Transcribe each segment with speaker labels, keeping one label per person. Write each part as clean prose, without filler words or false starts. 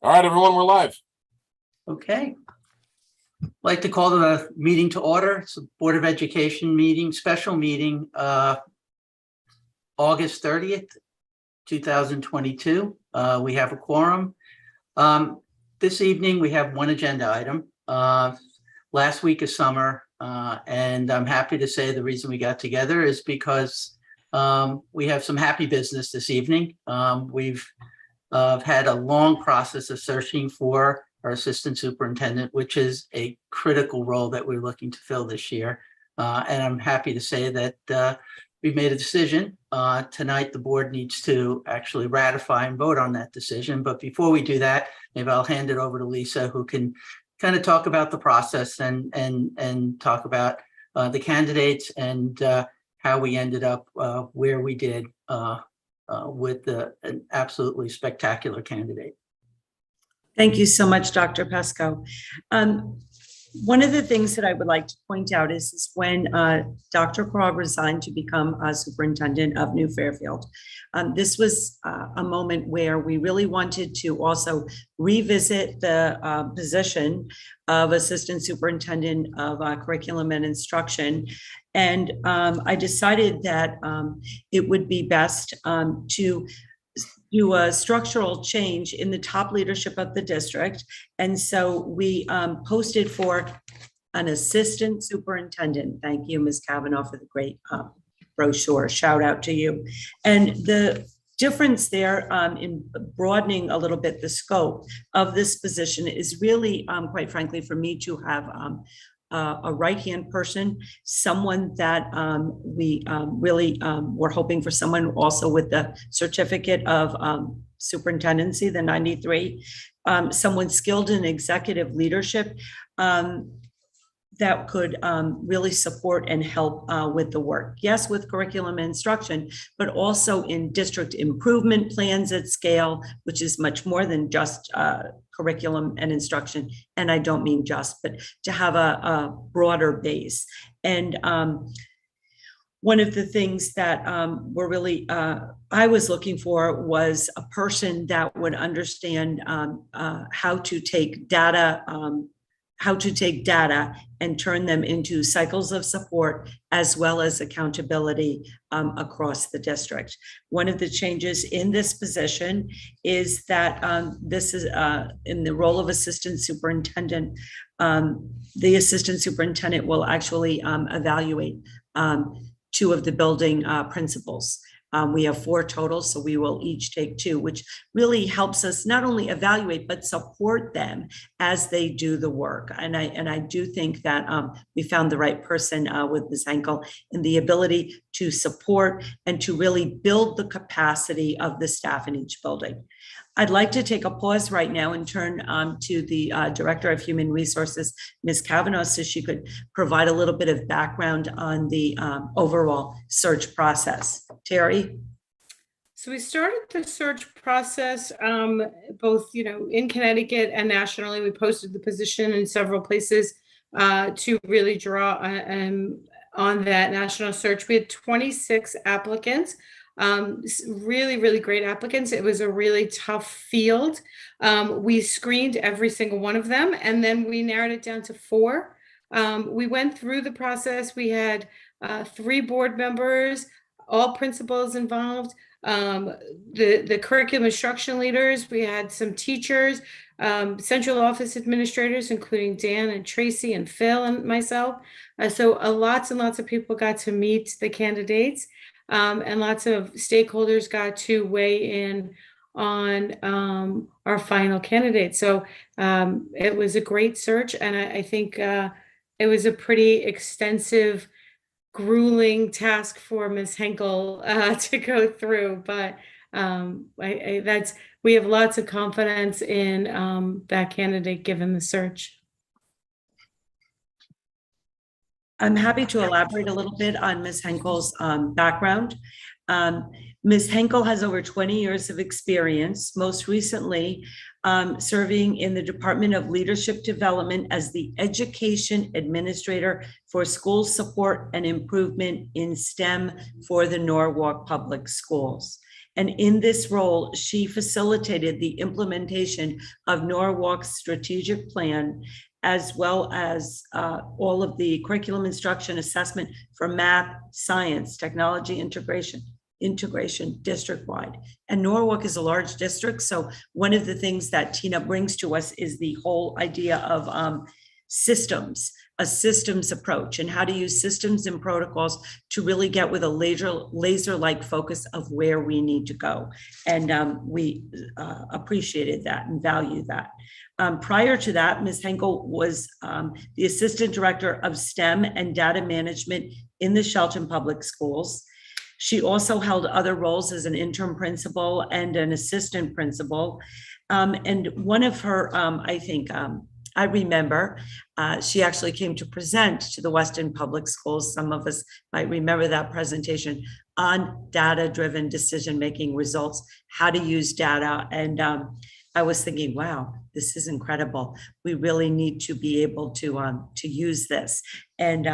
Speaker 1: All right, everyone, we're live.
Speaker 2: Okay. I'd like to call the meeting to order. It's a Board of Education meeting, special meeting, August 30th, 2022. We have a quorum. This evening, we have one agenda item. Last week of summer, and I'm happy to say the reason we got together is because we have some happy business this evening. We've had a long process of searching for our assistant superintendent, which is a critical role that we're looking to fill this year. And I'm happy to say that we've made a decision. Tonight, the board needs to actually ratify and vote on that decision. But before we do that, maybe I'll hand it over to Lisa, who can kind of talk about the process and talk about the candidates and how we ended up where we did with an absolutely spectacular candidate.
Speaker 3: Thank you so much, Dr. Pesco. One of the things that I would like to point out is when Dr. Craw resigned to become superintendent of New Fairfield. This was a moment where we really wanted to also revisit the position of assistant superintendent of curriculum and instruction. And I decided that it would be best to do a structural change in the top leadership of the district. And so we posted for an assistant superintendent. Thank you, Ms. Kavanaugh, for the great brochure. Shout out to you. And the difference there in broadening a little bit the scope of this position is really, quite frankly, for me to have a right-hand person, someone that we really were hoping for someone also with the certificate of superintendency, the 93, someone skilled in executive leadership that could really support and help with the work. Yes, with curriculum and instruction, but also in district improvement plans at scale, which is much more than just curriculum and instruction. And I don't mean just, but to have a broader base. And one of the things that were really, I was looking for was a person that would understand how to take data and turn them into cycles of support as well as accountability across the district. One of the changes in this position is that this is in the role of assistant superintendent. The assistant superintendent will actually evaluate two of the building principals. We have 4 total, so we will each take 2, which really helps us not only evaluate, but support them as they do the work. And I do think that we found the right person with Ms. Henkel and the ability to support and to really build the capacity of the staff in each building. I'd like to take a pause right now and turn to the Director of Human Resources, Ms. Kavanaugh, so she could provide a little bit of background on the overall search process. Terry?
Speaker 4: So we started the search process both, in Connecticut and nationally. We posted the position in several places to really draw on that national search. We had 26 applicants. Really, really great applicants. It was a really tough field. We screened every single one of them, and then we narrowed it down to 4. We went through the process. We had 3 board members, all principals involved, the curriculum instruction leaders. We had some teachers, central office administrators, including Dan and Tracy and Phil and myself. So lots and lots of people got to meet the candidates. And lots of stakeholders got to weigh in on our final candidate. So it was a great search, and I think it was a pretty extensive, grueling task for Ms. Henkel to go through. But we have lots of confidence in that candidate given the search.
Speaker 3: I'm happy to elaborate a little bit on Ms. Henkel's background. Ms. Henkel has over 20 years of experience, most recently serving in the Department of Leadership Development as the Education Administrator for School Support and Improvement in STEM for the Norwalk Public Schools. And in this role, she facilitated the implementation of Norwalk's strategic plan, as well as all of the curriculum instruction assessment for math, science, technology integration district-wide. And Norwalk is a large district, so one of the things that Tina brings to us is the whole idea of systems, a systems approach, and how to use systems and protocols to really get with a laser-like focus of where we need to go. And we appreciated that and value that. Prior to that, Ms. Henkel was the Assistant Director of STEM and Data Management in the Shelton Public Schools. She also held other roles as an interim principal and an assistant principal. And one of her, I remember, she actually came to present to the Weston Public Schools. Some of us might remember that presentation on data-driven decision-making results, how to use data. And I was thinking, wow, this is incredible. We really need to be able to use this. And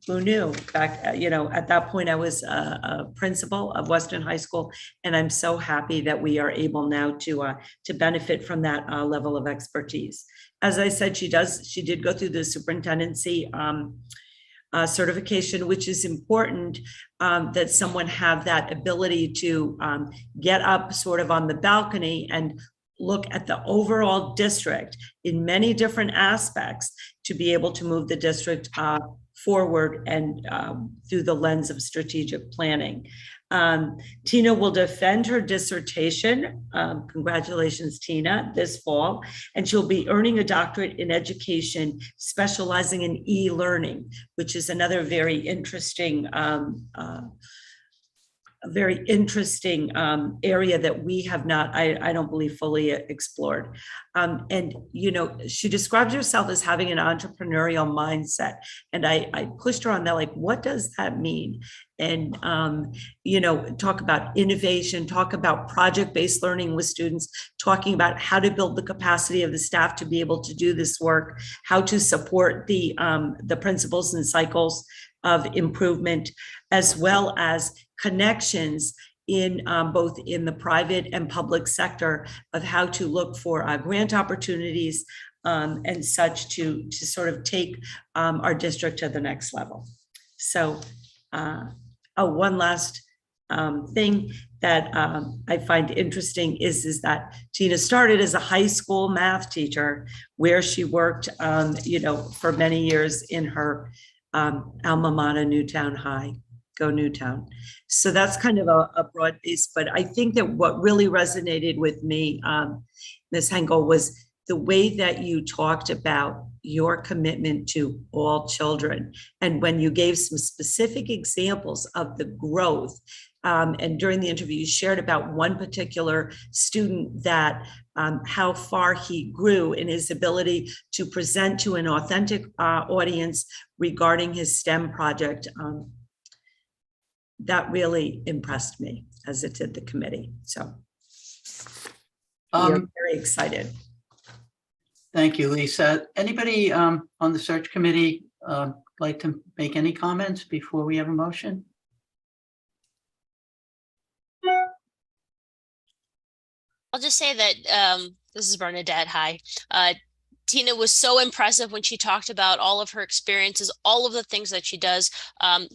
Speaker 3: who knew? Back, at that point, I was a principal of Weston High School, and I'm so happy that we are able now to benefit from that level of expertise. As I said, she did go through the superintendency certification, which is important, that someone have that ability to get up sort of on the balcony and look at the overall district in many different aspects to be able to move the district forward and through the lens of strategic planning. Tina will defend her dissertation. Congratulations, Tina, this fall. And she'll be earning a doctorate in education, specializing in e-learning, which is another very interesting area that we have not, I don't believe, fully explored. And, she describes herself as having an entrepreneurial mindset. And I pushed her on that, like, what does that mean? And, talk about innovation, talk about project-based learning with students, talking about how to build the capacity of the staff to be able to do this work, how to support the principles and cycles of improvement, as well as connections in both in the private and public sector of how to look for grant opportunities and such to sort of take our district to the next level. So one last thing that I find interesting is that Tina started as a high school math teacher where she worked for many years in her alma mater, Newtown High. Go Newtown. So that's kind of a broad base, but I think that what really resonated with me, Ms. Henkel, was the way that you talked about your commitment to all children. And when you gave some specific examples of the growth, and during the interview, you shared about one particular student that how far he grew in his ability to present to an authentic audience regarding his STEM project. That really impressed me, as it did the committee. So we're very excited.
Speaker 2: Thank you, Lisa. Anybody on the search committee like to make any comments before we have a motion?
Speaker 1: I'll just say that this is Bernadette. Hi. Tina was so impressive when she talked about all of her experiences, all of the things that she does,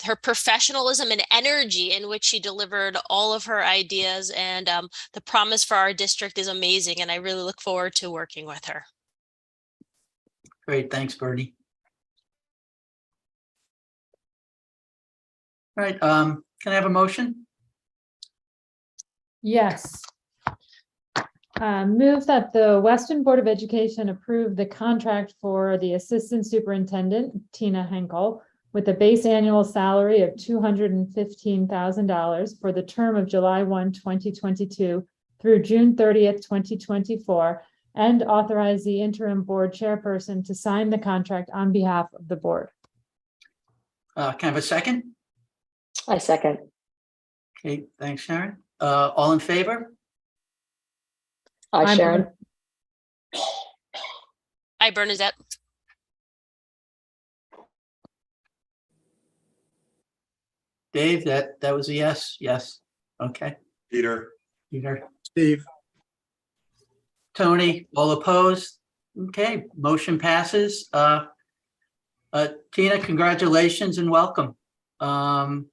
Speaker 1: her professionalism and energy in which she delivered all of her ideas, and the promise for our district is amazing, and I really look forward to working with her.
Speaker 2: Great, thanks, Bernie. All right, can I have a motion?
Speaker 5: Yes. Move that the Weston Board of Education approve the contract for the Assistant Superintendent, Tina Henkel, with a base annual salary of $215,000 for the term of July 1, 2022 through June 30th, 2024, and authorize the interim board chairperson to sign the contract on behalf of the board.
Speaker 2: Can I have a second?
Speaker 6: I second.
Speaker 2: Okay, thanks, Sharon. All in favor?
Speaker 6: Hi, Sharon.
Speaker 1: Hi, Bernadette.
Speaker 2: Dave, that was a yes. Yes. Okay.
Speaker 7: Peter.
Speaker 2: Peter,
Speaker 7: Steve.
Speaker 2: Tony, all opposed? Okay, motion passes. Tina, congratulations and welcome. We're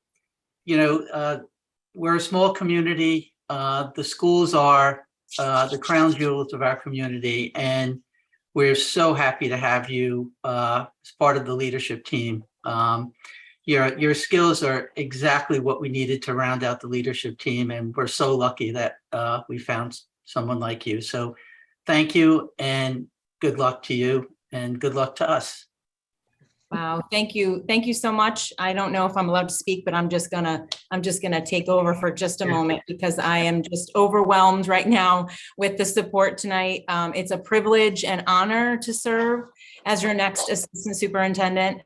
Speaker 2: a small community. The schools are the crown jewels of our community, and we're so happy to have you as part of the leadership team. Your skills are exactly what we needed to round out the leadership team, and we're so lucky that we found someone like you. So thank you, and good luck to you, and good luck to us.
Speaker 8: Wow, thank you. Thank you so much. I don't know if I'm allowed to speak, but I'm just gonna take over for just a moment because I am just overwhelmed right now with the support tonight. It's a privilege and honor to serve as your next assistant superintendent.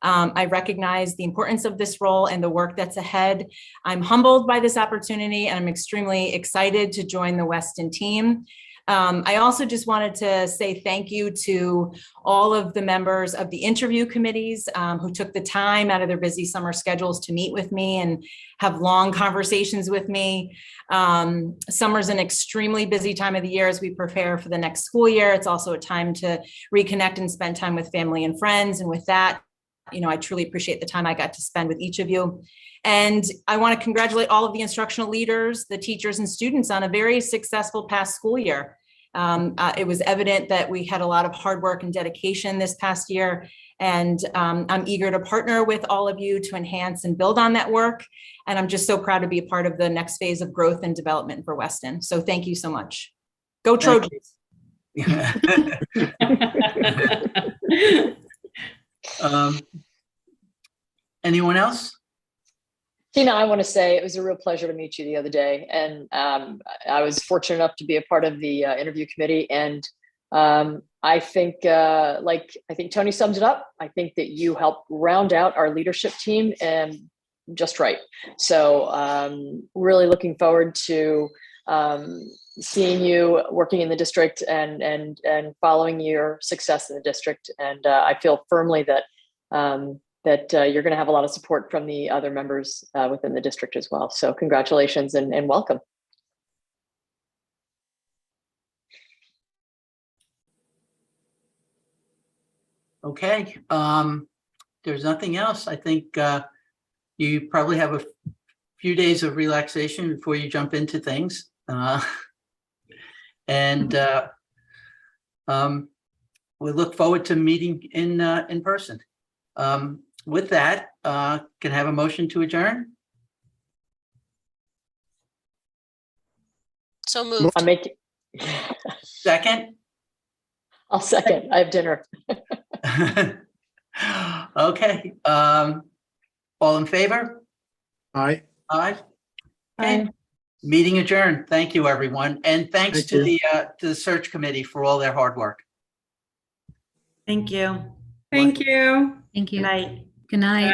Speaker 8: I recognize the importance of this role and the work that's ahead. I'm humbled by this opportunity, and I'm extremely excited to join the Weston team. I also just wanted to say thank you to all of the members of the interview committees who took the time out of their busy summer schedules to meet with me and have long conversations with me. Summer's an extremely busy time of the year as we prepare for the next school year. It's also a time to reconnect and spend time with family and friends. And with that, I truly appreciate the time I got to spend with each of you. And I want to congratulate all of the instructional leaders, the teachers and students on a very successful past school year. It was evident that we had a lot of hard work and dedication this past year. And I'm eager to partner with all of you to enhance and build on that work. And I'm just so proud to be a part of the next phase of growth and development for Weston. So thank you so much. Go Trojans.
Speaker 2: Anyone else?
Speaker 6: Tina, I want to say it was a real pleasure to meet you the other day. And I was fortunate enough to be a part of the interview committee. And I think Tony sums it up. I think that you helped round out our leadership team and just right. So really looking forward to seeing you working in the district and following your success in the district. And I feel firmly that you're going to have a lot of support from the other members within the district as well. So congratulations and welcome.
Speaker 2: Okay, there's nothing else. I think you probably have a few days of relaxation before you jump into things. We look forward to meeting in person. With that, can I have a motion to adjourn?
Speaker 1: So moved.
Speaker 2: Second?
Speaker 6: I'll second. I have dinner.
Speaker 2: Okay. All in favor?
Speaker 7: Aye.
Speaker 2: Aye. Okay. Meeting adjourned. Thank you, everyone. And thanks to the search committee for all their hard work.
Speaker 3: Thank you.
Speaker 4: Thank you.
Speaker 9: Thank you.
Speaker 3: Good night.
Speaker 9: Good night.